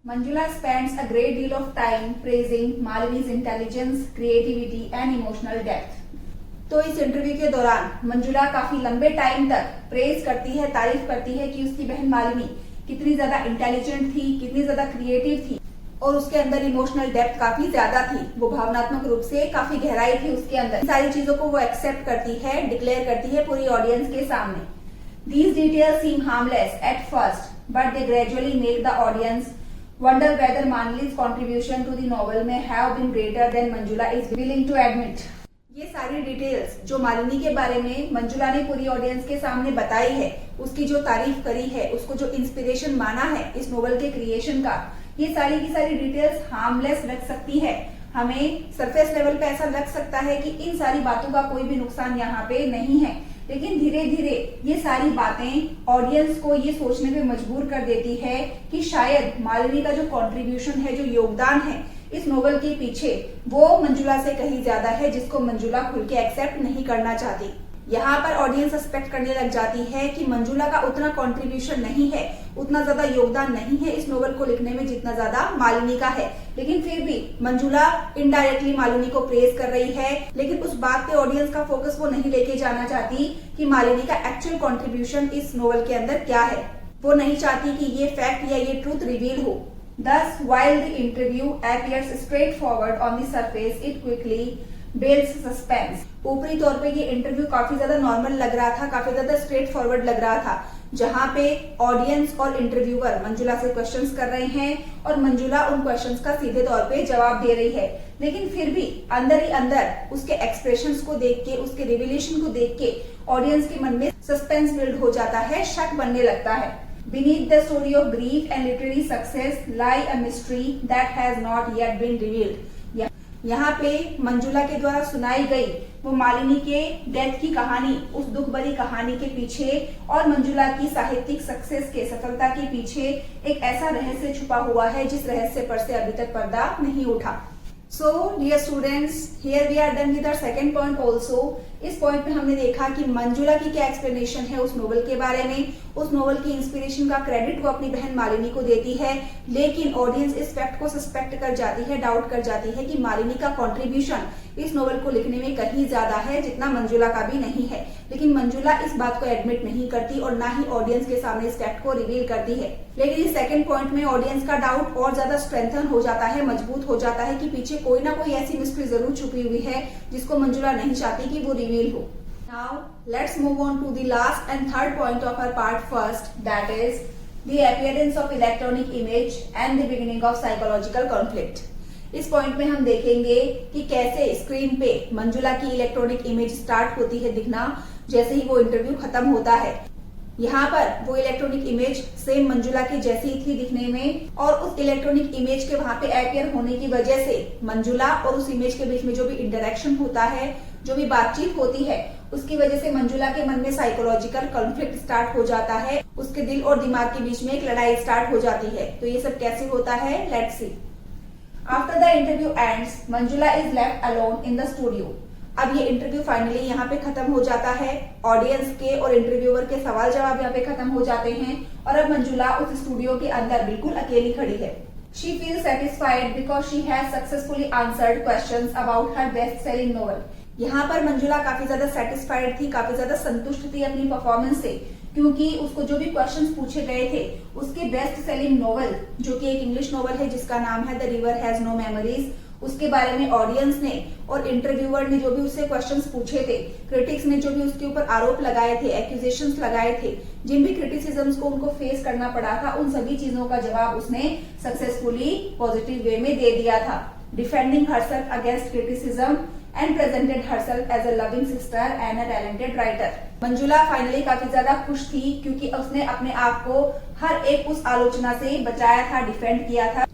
Manjula spends a great deal of time praising Malini's intelligence, creativity and emotional depth। तो इस इंटरव्यू के दौरान मंजुला काफी लंबे टाइम तक प्रेज करती है, तारीफ करती है कि उसकी बहन मालिनी कितनी ज्यादा इंटेलिजेंट थी, कितनी ज्यादा क्रिएटिव थी और उसके अंदर इमोशनल डेप्थ काफी ज्यादा थी, वो भावनात्मक रूप से काफी गहराई थी उसके अंदर। सारी चीजों को वो एक्सेप्ट करती है, डिक्लेयर करती है पूरी ऑडियंस के सामने। These details seem harmless at first, but they gradually make the audience wonder whether Manili's contribution to the novel may have been greater than Manjula is willing to admit। ये सारी details जो मालिनी के बारे में मंजुला ने पूरी ऑडियंस के सामने बताई है, उसकी जो तारीफ करी है, उसको जो इंस्पिरेशन माना है इस नोवेल के क्रिएशन का, ये सारी की सारी डिटेल्स हार्मलेस लग सकती है। हमें सरफेस लेवल पे ऐसा लग सकता है कि इन सारी बातों का कोई भी नुकसान यहाँ पे नहीं है, लेकिन धीरे धीरे ये सारी बातें ऑडियंस को ये सोचने पे मजबूर कर देती है कि शायद मालिनी का जो कंट्रीब्यूशन है, जो योगदान है इस नोवेल के पीछे, वो मंजुला से कहीं ज्यादा है, जिसको मंजुला खुल के एक्सेप्ट नहीं करना चाहती। यहाँ पर ऑडियंस सस्पेक्ट करने लग जाती है कि मंजुला का उतना कंट्रीब्यूशन नहीं है, उतना ज्यादा योगदान नहीं है इस नोवेल को लिखने में जितना ज्यादा मालिनी का है। लेकिन फिर भी मंजुला इनडायरेक्टली मालिनी को प्रेज कर रही है, लेकिन उस बात पे ऑडियंस का फोकस वो नहीं लेके जाना चाहती कि मालिनी का एक्चुअल कंट्रीब्यूशन इस नोवेल के अंदर क्या है। वो नहीं चाहती कि ये फैक्ट या ये ट्रूथ रिवील हो। Thus, while the interview appears straightforward on the surface, it quickly builds suspense। ऊपरी तौर पे ये इंटरव्यू काफी ज्यादा नॉर्मल लग रहा था, काफी ज्यादा स्ट्रेट फॉरवर्ड लग रहा था, जहाँ पे ऑडियंस और इंटरव्यूअर मंजुला से क्वेश्चंस कर रहे हैं और मंजुला उन क्वेश्चंस का सीधे तौर पे जवाब दे रही है। लेकिन फिर भी अंदर ही अंदर उसके एक्सप्रेशंस को देख के, उसके रिविलेशन को देख के ऑडियंस के मन में सस्पेंस बिल्ड हो जाता है, शक बनने लगता है। Beneath the story of grief and literary success lie a mystery that has not yet been revealed। यहाँ पे मंजुला के द्वारा सुनाई गई वो मालिनी के डेथ की कहानी, उस दुख भरी कहानी के पीछे और मंजुला की साहित्यिक सक्सेस के, सफलता के पीछे एक ऐसा रहस्य छुपा हुआ है जिस रहस्य पर से अभी तक पर्दा नहीं उठा। So dear students, here we are done with our second point also। इस पॉइंट में हमने देखा कि मंजुला की क्या एक्सप्लेनेशन है उस नोवेल के बारे में, उस नोवेल की इंस्पिरेशन का क्रेडिट वो अपनी बहन मालिनी को देती है, लेकिन ऑडियंस इस फैक्ट को सस्पेक्ट कर जाती है, डाउट कर जाती है कि मालिनी का कंट्रीब्यूशन इस नोवेल को लिखने में कहीं ज्यादा है जितना मंजुला का भी नहीं है। लेकिन मंजुला इस बात को एडमिट नहीं करती और ना ही ऑडियंस के सामने इस फैक्ट को रिवील करती है। लेकिन इस सेकंड पॉइंट में ऑडियंस का डाउट और ज्यादा स्ट्रेंथन हो जाता है, मजबूत हो जाता है कि पीछे कोई ना कोई ऐसी मिस्ट्री जरूर छुपी हुई है जिसको मंजुला नहीं चाहती कि वो रिवील हो। Now let's move on to the last and third point of our part first, that is the appearance of electronic image and the beginning of psychological conflict। इस पॉइंट में हम देखेंगे कि कैसे स्क्रीन पे मंजुला की इलेक्ट्रॉनिक इमेज स्टार्ट होती है दिखना जैसे ही वो इंटरव्यू खत्म होता है। यहाँ पर वो इलेक्ट्रॉनिक इमेज सेम मंजुला की जैसी थी दिखने में, और उस इलेक्ट्रॉनिक इमेज के वहां पे अपियर होने की वजह से मंजुला और उस इमेज के बीच में जो भी इंटरेक्शन होता है, जो भी बातचीत होती है, उसकी वजह से मंजुला के मन में साइकोलॉजिकल कॉन्फ्लिक्ट स्टार्ट हो जाता है। उसके दिल और दिमाग के बीच में एक लड़ाई स्टार्ट हो जाती है। तो ये सब कैसे होता है, let's see. After the interview ends, Manjula is left alone in the studio. अब ये इंटरव्यू फाइनली यहाँ पे खत्म हो जाता है। ऑडियंस के और इंटरव्यूअर के सवाल जवाब यहाँ पे खत्म हो जाते हैं और अब मंजुला उस स्टूडियो के अंदर बिल्कुल अकेली खड़ी है। She feels satisfied because she has successfully answered questions about her best-selling novel. यहाँ पर मंजुला काफी ज्यादा सेटिस्फाइड थी, काफी ज्यादा संतुष्ट थी अपनी परफॉर्मेंस से, क्योंकि उसको जो भी क्वेश्चंस पूछे गए थे उसके बेस्ट सेलिंग नोवेल, जो कि एक इंग्लिश नोवेल है जिसका नाम है the river has no memories, उसके बारे में ऑडियंस ने और इंटरव्यूअर ने जो भी उससे क्वेश्चंस पूछे थे, क्रिटिक्स ने जो भी उसके ऊपर आरोप लगाए थे, एक्यूजेशंस लगाए थे, जिन भी क्रिटिसिज्म्स को उनको फेस करना पड़ा था, उन सभी चीजों का जवाब उसने सक्सेसफुली पॉजिटिव वे में दे दिया था। Defending herself against criticism and presented herself as a loving sister and a talented writer. Manjula finally काफी ज्यादा खुश थी क्योंकि उसने अपने आप को हर एक उस आलोचना से बचाया था, डिफेंड किया था,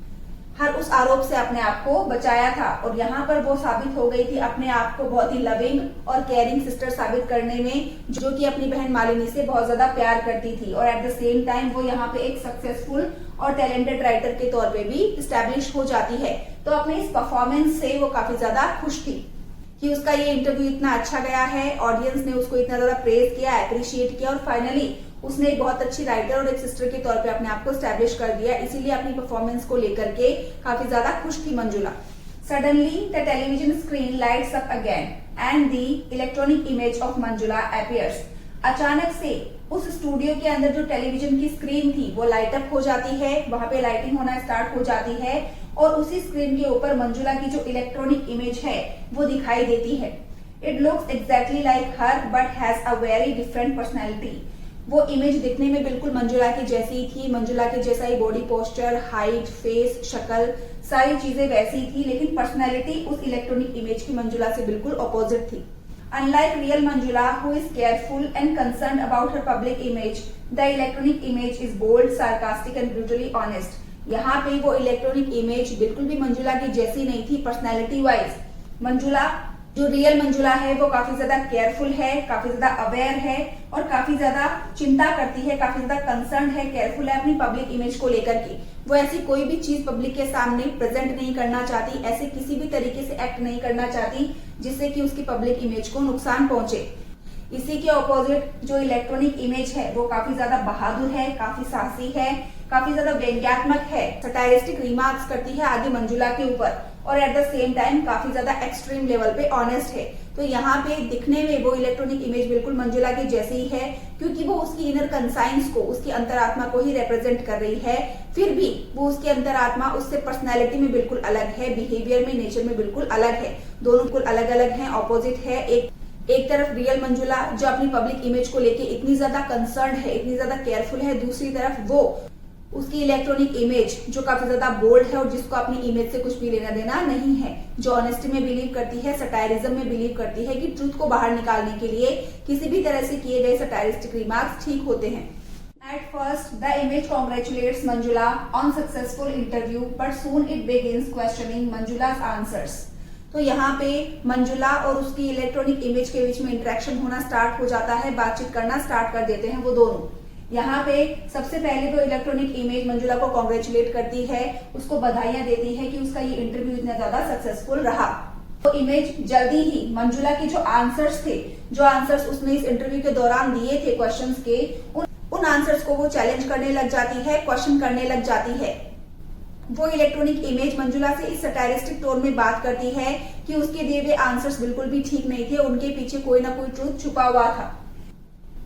हर उस आरोप से अपने आप को बचाया था, और यहाँ पर वो साबित हो गई थी अपने आप को बहुत ही लविंग और केयरिंग सिस्टर साबित करने में, जो कि अपनी बहन मालिनी से बहुत ज्यादा प्यार करती थी, और एट द सेम टाइम वो यहाँ पे एक सक्सेसफुल और टैलेंटेड राइटर के तौर पे भी स्टैब्लिश हो जाती है। तो अपने इस परफॉर्मेंस से वो काफी ज्यादा खुश थी कि उसका ये इंटरव्यू इतना अच्छा गया है, ऑडियंस ने उसको इतना ज्यादा प्रेज किया, अप्रिशिएट किया, और फाइनली उसने एक बहुत अच्छी राइटर और एक सिस्टर के तौर पे अपने आप को स्टैब्लिश कर दिया। इसीलिए अपनी परफॉर्मेंस को लेकर के काफी ज्यादा खुश थी Manjula. Suddenly the television screen lights up again and the electronic image of Manjula appears. अचानक से उस स्टूडियो के अंदर जो टेलीविजन की स्क्रीन थी वो लाइट अप हो जाती है, वहां पे लाइटिंग होना स्टार्ट हो जाती है, और उसी स्क्रीन के ऊपर मंजुला की जो इलेक्ट्रॉनिक इमेज है वो दिखाई देती है। It looks exactly like her but has a very different personality. वो इमेज दिखने में बिल्कुल मंजुला की जैसी ही थी, मंजुला के जैसा ही बॉडी पोस्चर, हाइट, फेस, शक्ल, सारी चीजें वैसी थी, लेकिन पर्सनैलिटी उस इलेक्ट्रॉनिक इमेज की मंजुला से बिल्कुल अपोजिट थी। Unlike real Manjula, who is careful and concerned about her public image, the electronic image is bold, sarcastic and brutally honest. यहाँ पे वो इलेक्ट्रॉनिक इमेज बिल्कुल भी मंजुला की जैसी नहीं थी पर्सनैलिटी वाइज। मंजुला, जो रियल मंजुला है, वो काफी ज्यादा केयरफुल है, काफी ज्यादा अवेयर है और काफी ज्यादा चिंता करती है, काफी ज्यादा कंसर्न है, केयरफुल है अपनी पब्लिक इमेज को लेकर के। वो ऐसी कोई भी चीज पब्लिक के सामने प्रेजेंट नहीं करना चाहती, ऐसे किसी भी तरीके से एक्ट नहीं करना चाहती जिससे कि उसकी पब्लिक इमेज को नुकसान पहुंचे। इसी के ऑपोजिट जो इलेक्ट्रॉनिक इमेज है वो काफी ज्यादा बहादुर है, काफी साहसी है, काफी ज्यादा व्यंग्यात्मक है, सटायरिस्टिक रिमार्क्स करती है आगे मंजुला के ऊपर, और एट द सेम टाइम काफी ज्यादा एक्सट्रीम लेवल पे ऑनेस्ट है। तो यहाँ पे दिखने में वो इलेक्ट्रॉनिक इमेज बिल्कुल मंजुला की जैसी ही है, क्योंकि वो उसकी इनर कंसाइंस को, उसकी अंतरात्मा को ही रिप्रेजेंट कर रही है। फिर भी वो उसकी अंतरात्मा उससे पर्सनैलिटी में बिल्कुल अलग है, बिहेवियर में, नेचर में बिल्कुल अलग है। दोनों बिल्कुल अलग अलग है, ऑपोजिट है। एक तरफ रियल मंजुला जो अपनी पब्लिक इमेज को लेके इतनी ज्यादा कंसर्न है, इतनी ज्यादा केयरफुल है, दूसरी तरफ वो उसकी इलेक्ट्रॉनिक इमेज जो काफी ज्यादा बोल्ड है और जिसको अपनी इमेज से कुछ भी लेना देना नहीं है, जो ऑनेस्टी में बिलीव करती है, सटायरिज्म में बिलीव करती है कि ट्रूथ को बाहर निकालने के लिए किसी भी तरह से किए गए सटायरिस्टिक रिमार्क्स ठीक होते हैं। At first, the image congratulates Manjula on successful interview, but soon it begins questioning Manjula's answers. तो यहाँ पे मंजुला और उसकी इलेक्ट्रॉनिक इमेज के बीच में इंटरेक्शन होना स्टार्ट हो जाता है, बातचीत करना स्टार्ट कर देते हैं वो दोनों। यहाँ पे सबसे पहले तो इलेक्ट्रॉनिक इमेज मंजुला को कॉन्ग्रेचुलेट करती है, उसको बधाइयां देती है कि उसका ये इंटरव्यू इतना ज्यादा सक्सेसफुल रहा। तो इमेज जल्दी ही मंजुला के जो आंसर्स थे, जो आंसर्स उसने इस इंटरव्यू के दौरान दिए थे क्वेश्चंस के, उन आंसर्स को वो चैलेंज करने लग जाती है, क्वेश्चन करने लग जाती है। वो इलेक्ट्रॉनिक इमेज मंजुला से इस सटायरिस्टिक टोन में बात करती है कि उसके दिए हुए आंसर्स बिल्कुल भी ठीक नहीं थे, उनके पीछे कोई ना कोई ट्रूथ छुपा हुआ था।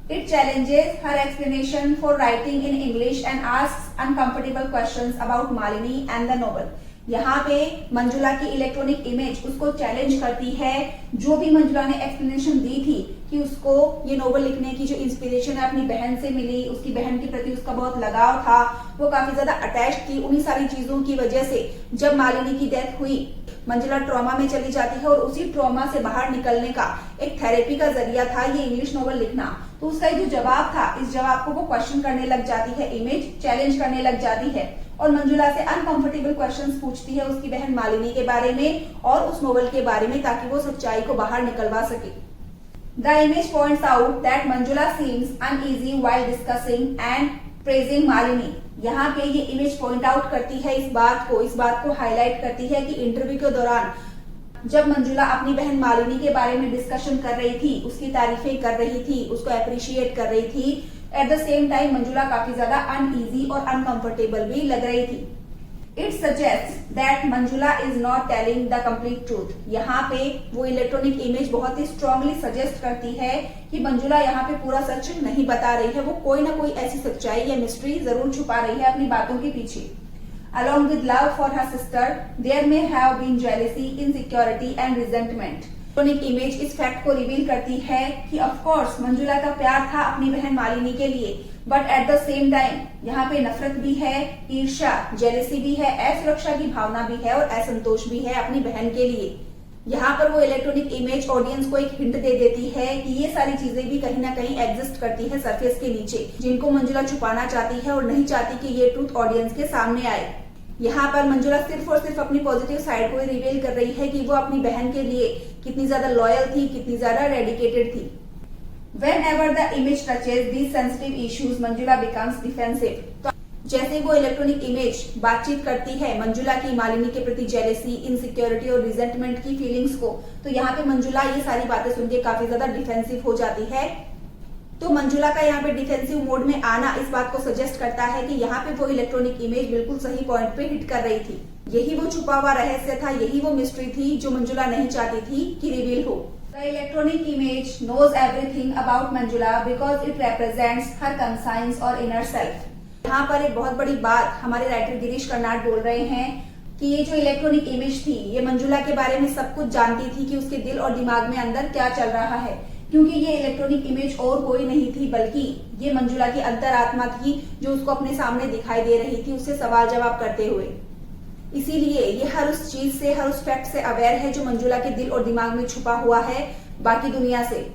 It challenges her explanation for writing in English and asks uncomfortable questions about Malini and the novel. यहाँ पे मंजुला की इलेक्ट्रॉनिक इमेज उसको चैलेंज करती है। जो भी मंजुला ने एक्सप्लेनेशन दी थी कि उसको ये नोवेल लिखने की जो इंस्पिरेशन है अपनी बहन से मिली, उसकी बहन के प्रति उसका बहुत लगाव था, वो काफी ज्यादा अटैच थी, उन्हीं सारी चीजों की वजह से जब मालिनी की डेथ हुई मंजुला ट्रॉमा में चली जाती है और उसी ट्रॉमा से बाहर निकलने का एक थेरेपी का जरिया था ये इंग्लिश नोवेल लिखना। तो उसका जो जवाब था, इस जवाब को वो क्वेश्चन करने लग जाती है, इमेज चैलेंज करने लग जाती है और मंजुला से अनकंफर्टेबल क्वेश्चंस पूछती है उसकी बहन मालिनी के बारे में और उस नोवेल के बारे में, ताकि वो सच्चाई को बाहर निकलवा सके। The image points out that Manjula seems uneasy while discussing and praising Malini. यहाँ पे ये इमेज पॉइंट आउट करती है इस बात को हाईलाइट करती है कि इंटरव्यू के दौरान जब मंजुला अपनी बहन मालिनी के बारे में डिस्कशन कर रही थी, उसकी तारीफें कर रही थी, उसको अप्रिशिएट कर रही थी, at the same time Manjula काफी ज्यादा अनईजी और अनकंफर्टेबल भी लग रही थी। It suggest that Manjula is not telling the complete truth. यहाँ पे वो इलेक्ट्रॉनिक इमेज बहुत ही स्ट्रांगली सजेस्ट करती है कि मंजुला यहाँ पे पूरा सच नहीं बता रही है, वो कोई ना कोई ऐसी सच्चाई या मिस्ट्री जरूर छुपा रही है अपनी बातों के पीछे। Along with love for her sister, there may have been jealousy, insecurity and resentment. Electronic image इस फैक्ट को रिवील करती है कि ऑफ कोर्स मंजुला का प्यार था अपनी बहन मालिनी के लिए, but at the same time यहाँ पे नफरत भी है, ईर्ष्या, जेलेसी भी है, असुरक्षा की भावना भी है और असंतोष भी है अपनी बहन के लिए। यहाँ पर वो इलेक्ट्रॉनिक इमेज ऑडियंस को एक हिंट दे देती है कि ये सारी चीजें भी कहीं ना कहीं एग्जिस्ट करती है सरफेस के नीचे, जिनको मंजुला छुपाना चाहती है और नहीं चाहती कि ये ट्रूथ ऑडियंस के सामने आए। यहाँ पर मंजुला सिर्फ और सिर्फ अपनी पॉजिटिव साइड को ही रिवील कर रही है कि वो अपनी बहन के लिए कितनी ज्यादा लॉयल थी, कितनी ज्यादा डेडिकेटेड थी। Whenever the image touches these sensitive issues, Manjula becomes defensive। तो जैसे वो इलेक्ट्रॉनिक इमेज बातचीत करती है मंजुला की मालिनी के प्रति जेलेसी, इनसिक्योरिटी और रिजेंटमेंट की फीलिंग्स को, तो यहाँ पे मंजुला ये सारी बातें सुन के काफी ज्यादा डिफेंसिव हो जाती है। तो मंजुला का यहाँ पे डिफेंसिव मोड में आना इस बात को सजेस्ट करता है कि यहाँ पे वो इलेक्ट्रॉनिक इमेज बिल्कुल सही पॉइंट पे हिट कर रही थी। यही वो छुपा हुआ रहस्य था, यही वो मिस्ट्री थी जो मंजुला नहीं चाहती थी कि रिवील हो। The electronic image knows everything about Manjula because it represents her conscience और inner self। यहाँ पर एक बहुत बड़ी बात हमारे राइटर गिरीश कर्नाड बोल रहे हैं कि ये जो इलेक्ट्रॉनिक इमेज थी ये मंजुला के बारे में सब कुछ जानती थी कि उसके दिल और दिमाग में अंदर क्या चल रहा है, क्योंकि ये इलेक्ट्रॉनिक इमेज और कोई नहीं थी बल्कि ये मंजुला की अंतरात्मा थी जो उसको अपने सामने दिखाई दे रही थी उससे सवाल जवाब करते हुए। इसीलिए ये हर उस चीज से, हर उस फैक्ट से अवेयर है जो मंजुला के दिल और दिमाग में छुपा हुआ है बाकी दुनिया से।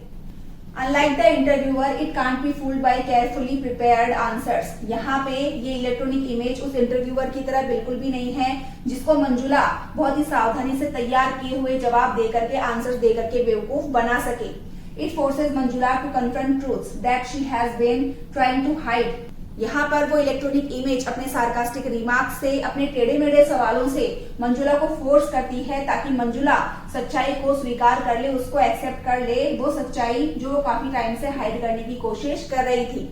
Unlike the interviewer, it can't be fooled by carefully prepared answers। यहाँ पे ये इलेक्ट्रॉनिक इमेज उस इंटरव्यूअर की तरह बिल्कुल भी नहीं है जिसको मंजुला बहुत ही सावधानी से तैयार किए हुए जवाब दे करके, आंसर्स दे करके बेवकूफ बना सके। It forces Manjula to confront truths that she has been trying to hide। यहाँ पर वो इलेक्ट्रॉनिक इमेज अपने सार्कास्टिक रिमार्क से, अपने टेढ़े मेढ़े सवालों से मंजुला को फोर्स करती है ताकि मंजुला सच्चाई को स्वीकार कर ले, उसको एक्सेप्ट कर ले, वो सच्चाई जो वो काफी टाइम से हाइड करने की कोशिश कर रही थी।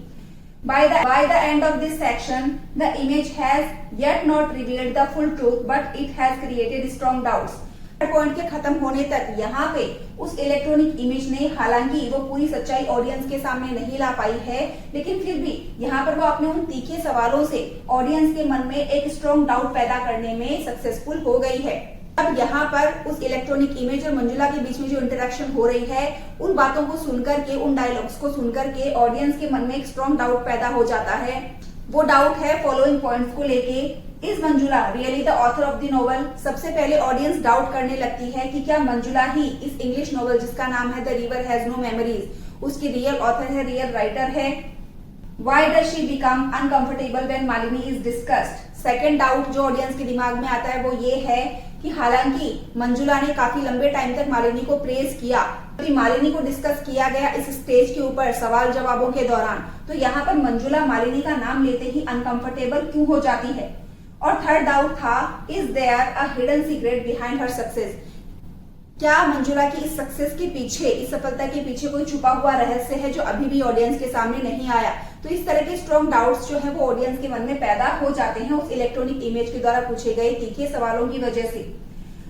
By the end of this section, the image has yet not revealed the full truth, but it has created strong doubts। Point के खत्म होने तक यहाँ पे उस इलेक्ट्रॉनिक इमेज ने हालांकि वो पूरी सच्चाई ऑडियंस के सामने नहीं ला पाई है, लेकिन फिर भी यहाँ पर वो अपने उन तीखे सवालों से ऑडियंस के मन में एक स्ट्रॉन्ग डाउट पैदा करने में सक्सेसफुल हो गई है। अब यहाँ पर उस इलेक्ट्रॉनिक इमेज और मंजुला के बीच में जो इंटरेक्शन हो रही है, उन बातों को सुनकर के, उन डायलॉग्स को सुनकर के ऑडियंस के मन में एक स्ट्रॉन्ग डाउट पैदा हो जाता है। वो डाउट है फॉलोइंग पॉइंट्स को लेके। Is Manjula really the author of the novel? सबसे पहले ऑडियंस डाउट करने लगती है कि क्या मंजुला ही इस इंग्लिश नोवेल जिसका नाम है the river has no memories, उसकी रियल ऑथर है, रियल राइटर है? Why does she become uncomfortable when Malini is discussed? Second doubt जो ऑडियंस के दिमाग में आता है वो ये है कि हालांकि मंजुला ने काफी लंबे टाइम तक मालिनी को प्रेज किया, तो मालिनी को डिस्कस किया गया इस स्टेज के ऊपर सवाल जवाबों के दौरान, तो यहाँ पर मंजुला मालिनी का नाम लेते ही अनकंफर्टेबल क्यों हो जाती है? और थर्ड डाउट था, is there a hidden secret behind her success? क्या मंजुला की इस सक्सेस के पीछे, इस सफलता के पीछे कोई छुपा हुआ रहस्य है जो अभी भी ऑडियंस के सामने नहीं आया? तो इस तरह के स्ट्रॉन्ग डाउट्स जो है वो ऑडियंस के मन में पैदा हो जाते हैं उस इलेक्ट्रॉनिक इमेज के द्वारा पूछे गए तीखे सवालों की वजह से।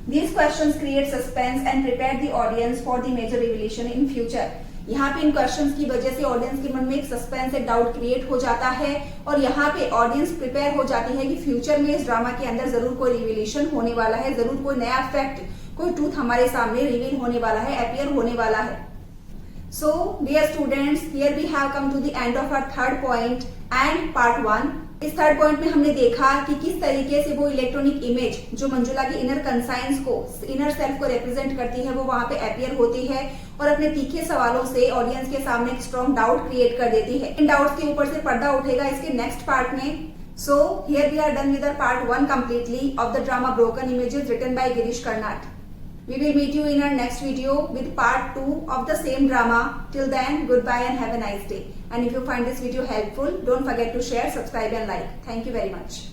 These questions create suspense and prepare the audience for the major revelation in future। यहाँ पे इन क्वेश्चंस की वजह से ऑडियंस के मन में एक सस्पेंस, एक डाउट क्रिएट हो जाता है और यहाँ पे ऑडियंस प्रिपेयर हो जाती है कि फ्यूचर में इस ड्रामा के अंदर जरूर कोई रिविलेशन होने वाला है, जरूर कोई नया फैक्ट, कोई ट्रूथ हमारे सामने रिवील होने वाला है, अपीयर होने वाला है। So dear students, here we have come to the end of our third point and part 1। इस थर्ड पॉइंट में हमने देखा कि किस तरीके से वो इलेक्ट्रॉनिक इमेज जो मंजुला की इनर कंसाइंस को, इनर सेल्फ को रिप्रेजेंट करती है, वो वहां पे अपीयर होती है और अपने तीखे सवालों से ऑडियंस के सामने एक स्ट्रॉन्ग डाउट क्रिएट कर देती है। इन डाउट्स के ऊपर से पर्दा उठेगा इसके नेक्स्ट पार्ट में। So here we are done with our part 1 completely of the drama Broken Images written by Girish Karnad. We will meet you in our next video with part 2 of the same drama. Till then, goodbye and have a nice day. And if you find this video helpful, don't forget to share, subscribe and like. Thank you very much.